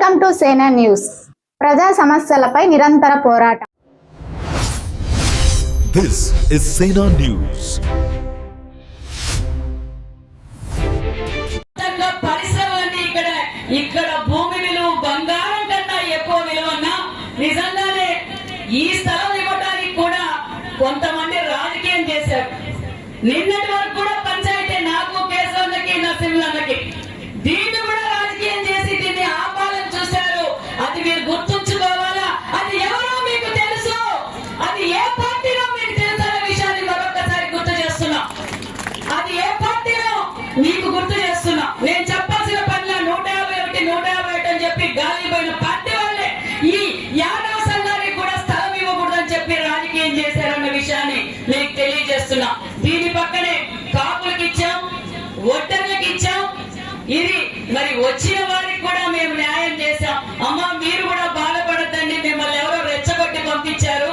Welcome to సేనా news. ప్రజా సమస్యలపై నిరంతర పోరాటం. This is Sena News. పరిశ్రమలన్నీ ఇక్కడ భూమి విలువ బంగారం కన్నా ఎక్కువ విలువన్నా నిజంగానే ఈ స్థలం ఇవ్వడానికి కూడా కొంతమంది రాజకీయం చేశారు. నిన్నటి వరకు కూడా పంచాయతీ నాకు కేశవన్నకి నరసింహన్నకి దీన్ని కూడా రాజకీయం చేసి దీన్ని ఆపాలని చూశారు. అది మీరు గుర్తుంచుకోవాలా. అది ఎవరో మీకు తెలుసు, అది ఏ పార్టీలో మీకు తెలుసు అనే విషయాన్ని మరొకసారి గుర్తు చేస్తున్నా. అది ఏ పార్టీలో మీకు గుర్తు చేస్తున్నా. నేను చెప్పాల్సిన పనిలో 151 అని చెప్పి గాలిపోయిన పార్టీ వాళ్ళే ఈ యాదవ సంఘానికి కూడా స్థలం ఇవ్వకూడదని చెప్పి రాజకీయం చేశారన్న విషయాన్ని మీకు తెలియజేస్తున్నా. దీని పక్కనే కాపులకు ఇచ్చాం, ఒట్టర్లకు ఇచ్చాం. ఇది మరి వచ్చిన వారికి కూడా మేము న్యాయం చేశాం. అమ్మా మీరు కూడా బాధపడద్దండి, మిమ్మల్ని ఎవరో రెచ్చగొట్టి పంపించారు.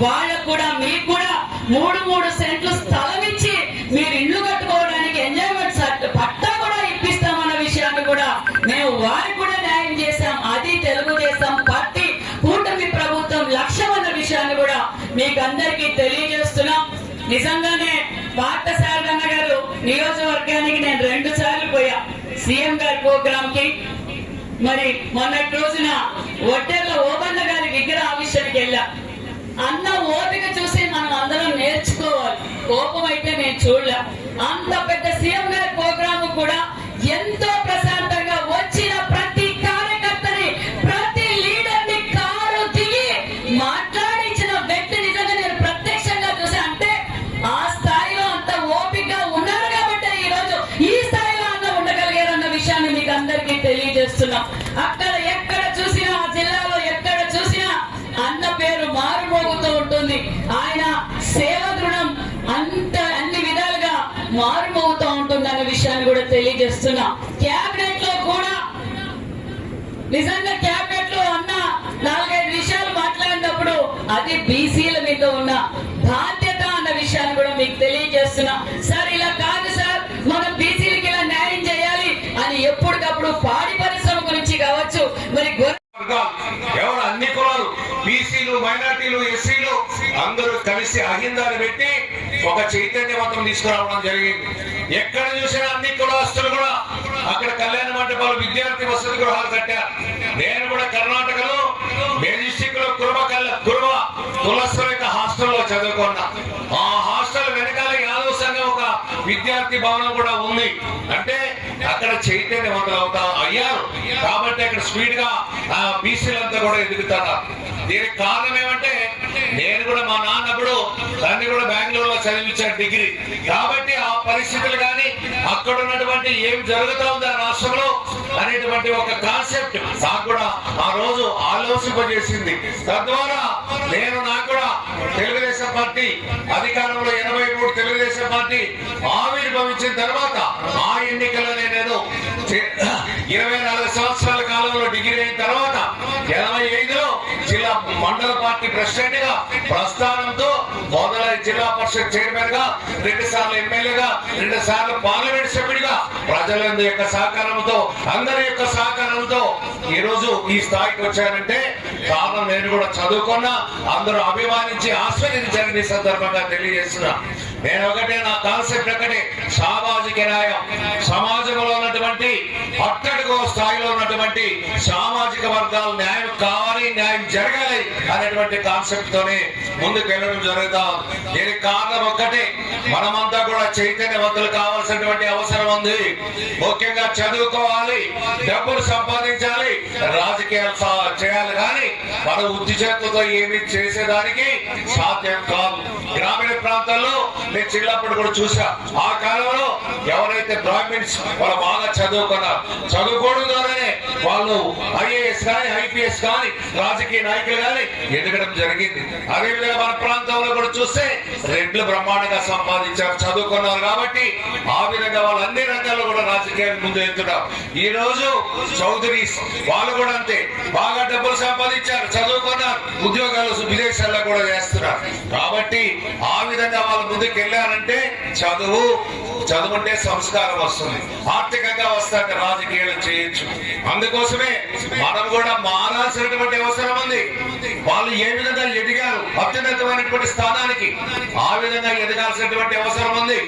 వాళ్ళకు కూడా మీకు కూడా 3 సెంట్లు స్థలం ఇచ్చి మీరు ఇల్లు కట్టుకోవడానికి ఎంజాయ్మెంట్ పట్టా కూడా ఇప్పిస్తామన్న విషయాన్ని కూడా మేము వారికి కూడా న్యాయం చేశాం. అది తెలుగుదేశం పార్టీ కూటమి ప్రభుత్వం లక్ష్యం అన్న విషయాన్ని కూడా మీకు అందరికీ తెలియజేస్తున్నాం. నిజంగానే పార్థసారథి గారు నియోజకవర్గానికి నేను 2 సార్లు పోయా సీఎం గారి ప్రోగ్రామ్ కి. మరి మొన్నటి రోజున ఒట్టెర్ల ఓబన్న గారి విగ్రహ ఆవిష్కరణకి వెళ్ళా. అన్న ఓపిక చూసి మనం అందరం నేర్చుకోవాలి. కోపం అయితే నేను చూడలే. అంత పెద్ద సీఎం గారి ప్రోగ్రామ్ కూడా ఎంతో ప్రశాంతంగా వచ్చిన ప్రతి కార్యకర్తని, ప్రతి లీడర్ ని కారు దిగి మాట్లాడించిన వ్యక్తి నిజంగా నేను ప్రత్యక్షంగా చూసా. అంటే ఆ స్థాయిలో అంత ఓపికగా ఉన్నారు కాబట్టి ఈ రోజు ఈ స్థాయిలో అన్న ఉండగలిగారన్న విషయాన్ని మీకు అందరికీ తెలియజేస్తున్నాం. అక్కడ ఎక్కడ చూసినా, ఆ జిల్లాలో ఎక్కడ చూసినా అన్న పేరు మారుమోగుతూ ఉంటుంది. ఆయన సేవ దృఢం అన్ని విధాలుగా మారుమోగుతూ ఉంటుంది అన్న విషయాన్ని కూడా తెలియజేస్తున్నా. క్యాబినెట్ లో కూడా నిజంగా క్యాబినెట్ లో అన్న 4-5 విషయాలు మాట్లాడినప్పుడు అది బీసీల మీద ఉన్న బాధ్యత అన్న విషయాన్ని కూడా మీకు తెలియజేస్తున్నా. సార్ ఇలా కాదు సార్, మనం బీసీలకి ఇలా న్యాయం చేయాలి అని ఎప్పటికప్పుడు పాడి పరిశ్రమ గురించి కావచ్చు, మరి ఎవరు అన్ని కులాలు, బీసీలు, మైనార్టీలు, ఎస్సీలు అందరూ కలిసి అహిందాన్ని పెట్టి ఒక చైతన్యవంతం తీసుకురావడం జరిగింది. ఎక్కడ చూసినా అన్ని కులస్తులు కూడా అక్కడ కళ్యాణ మండపాలు, విద్యార్థి వసతి గృహాలు కట్టారు. నేను కూడా కర్ణాటకలో మెజెస్టిక్ లో కుర్మ కులస్తుల యొక్క హాస్టల్లో చదువుకున్నా. ఆ హాస్టల్ వెనకాల యాదవ సంఘం ఒక విద్యార్థి భవనం కూడా ఉంది. అంటే అక్కడ చైతన్యవంతులు అయ్యారు కాబట్టి అక్కడ స్పీడ్ గా బీసీలంతా కూడా ఎదుగుతున్నారు. దీనికి కారణం ఏమంటే నేను కూడా మా నాన్నప్పుడు దాన్ని కూడా బెంగళూరులో చదివించాను డిగ్రీ. కాబట్టి ఆ పరిస్థితులు కానీ అక్కడ ఉన్నటువంటి ఏం జరుగుతా ఉంది ఆ రాష్ట్రంలో అనేటువంటి ఒక కాన్సెప్ట్ నాకు కూడా ఆ రోజు ఆలోచింపజేసింది. తద్వారా నాకు కూడా తెలుగుదేశం పార్టీ అధికారంలో 83 తెలుగుదేశం పార్టీ ఆవిర్భవించిన తర్వాత ఆ ఎన్నికల్లోనే నేను 24 సంవత్సరాల కాలంలో డిగ్రీ అయిన తర్వాత 85లో జిల్లా మండల పార్టీ ప్రెసిడెంట్ గా ప్రస్థానంతో మొదలై జిల్లా పరిషత్ చైర్మన్ గా 2 సార్లు ఎమ్మెల్యేగా 2 సార్లు పార్లమెంట్ సభ్యుడిగా ప్రజలందరి యొక్క సహకారంతో, అందరి యొక్క సహకారంతో ఈ రోజు ఈ స్థాయికి వచ్చానంటే కారణం నేను కూడా చదువుకున్నా, అందరూ అభిమానించి ఆస్వాదించారని సందర్భంగా తెలియజేస్తున్నా. నేను ఒకటే, నా కాన్సెప్ట్ ఒకటే, సామాజిక న్యాయం. సమాజంలో ఉన్నటువంటి అట్టడుగు స్థాయిలో ఉన్నటువంటి సామాజిక వర్గాలు న్యాయం కావాలి, న్యాయం జరగాలి అనేటువంటి కాన్సెప్ట్ తోనే ముందుకు వెళ్ళడం జరుగుతాం. దీనికి కారణం ఒక్కటే, మనమంతా కూడా చైతన్యవంతులు కావాల్సినటువంటి అవసరం ఉంది. ముఖ్యంగా చదువుకోవాలి, డబ్బులు సంపాదించాలి, రాజకీయాలు చేయాలి. కానీ మన ఉద్ది చేతులతో ఏమి చేసేదానికి సాధ్యం కాదు. గ్రామీణ ప్రాంతాల్లో నేను చిన్నప్పుడు కూడా చూసా. ఆ కాలంలో ఎవరైతే బ్రాహ్మిన్స్ వాళ్ళు బాగా చదువుకున్నారు, చదువుకోవడం ద్వారానే వాళ్ళు ఐఏఎస్ కానీ ఐపీఎస్ కానీ రాజకీయ నాయకులు కానీ ఎదగడం జరిగింది. అదేవిధంగా మన ప్రాంతంలో కూడా చూస్తే రెడ్లు బ్రహ్మాండంగా సంపాదించారు, చదువుకున్నారు. కాబట్టి ఆ విధంగా వాళ్ళు అన్ని రంగాల్లో కూడా రాజకీయానికి ముందు వెళ్తున్నారు. ఈ రోజు చౌదరీస్ వాళ్ళు కూడా అంతే, బాగా డబ్బులు సంపాదించారు, చదువుకున్నారు, ఉద్యోగాలు విదేశాల్లో కూడా చేస్తున్నారు. కాబట్టి ఆ విధంగా వాళ్ళ ముందుకు వెళ్ళారంటే చదువుంటే సంస్కారం వస్తుంది, ఆర్థికంగా వస్తాక రాజకీయాలు చేయొచ్చు. అందుకోసమే మనం కూడా మారాల్సినటువంటి అవసరం ఉంది. వాళ్ళు ఏ విధంగా ఎదిగారు అత్యున్నతమైనటువంటి స్థానానికి, ఆ విధంగా ఎదగాల్సినటువంటి అవసరం ఉంది.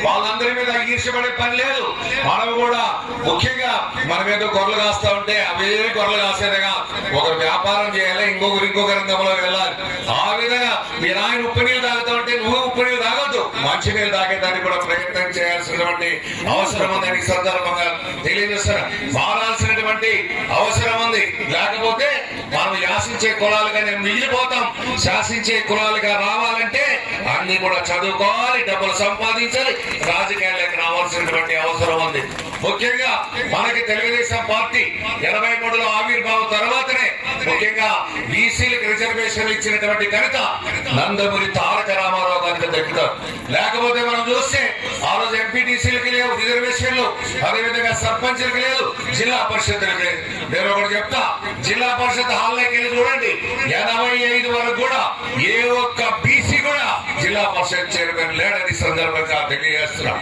వాళ్ళందరి మీద ఈర్ష్యపడే పని లేదు. మనం కూడా ముఖ్యంగా మనం ఏదో గొర్రెలు కాస్తా ఉంటే అవే గొర్రెలు కాసేదిగా ఒకరు వ్యాపారం చేయాలి, ఇంకొక రంగంలో వెళ్ళాలి. ఆ విధంగా మీరు ఆయన ఉప్పు నీళ్ళు తాగుతా ఉంటే నువ్వు ఉప్పు నీళ్ళు తాగొద్దు, మంచి నీళ్ళు తాగేదానికి కూడా ప్రయత్నం చేయాల్సినటువంటి అవసరం ఉందని ఈ సందర్భంగా తెలియజేస్తారు. మారాల్సినటువంటి అవసరం ఉంది. లేకపోతే మనం యాసించే కులాలుగా మిగిలిపోతాం. శాసించే కులాలుగా రావాలంటే అన్ని కూడా చదువుకోవాలి, డబ్బులు సంపాదించాలి, రాజకీయాల్లోకి రావాల్సినటువంటి అవసరం ఉంది. ముఖ్యంగా మనకి తెలుగుదేశం పార్టీ 83లో ఆవిర్భావం తర్వాతనే ముఖ్యంగా బీసీలకు రిజర్వేషన్లు ఇచ్చినటువంటి ఘనత నందమూరి తారక రామారావు గారికి దక్కుతారు. లేకపోతే మనం చూస్తే ఆ రోజు ఎంపీటీసీలకి లేవు రిజర్వేషన్లు, అదేవిధంగా సర్పంచ్లకు లేదు, జిల్లా పరిషత్లకు లేదు. నేను ఒకటి చెప్తా, జిల్లా పరిషత్ హాల్లోకి వెళ్ళి చూడండి, 85 వరకు కూడా ఏ ఒక్క బీసీ కూడా జిల్లా పరిషత్ చైర్మన్ లేడని సందర్భంగా తెలియజేస్తున్నా.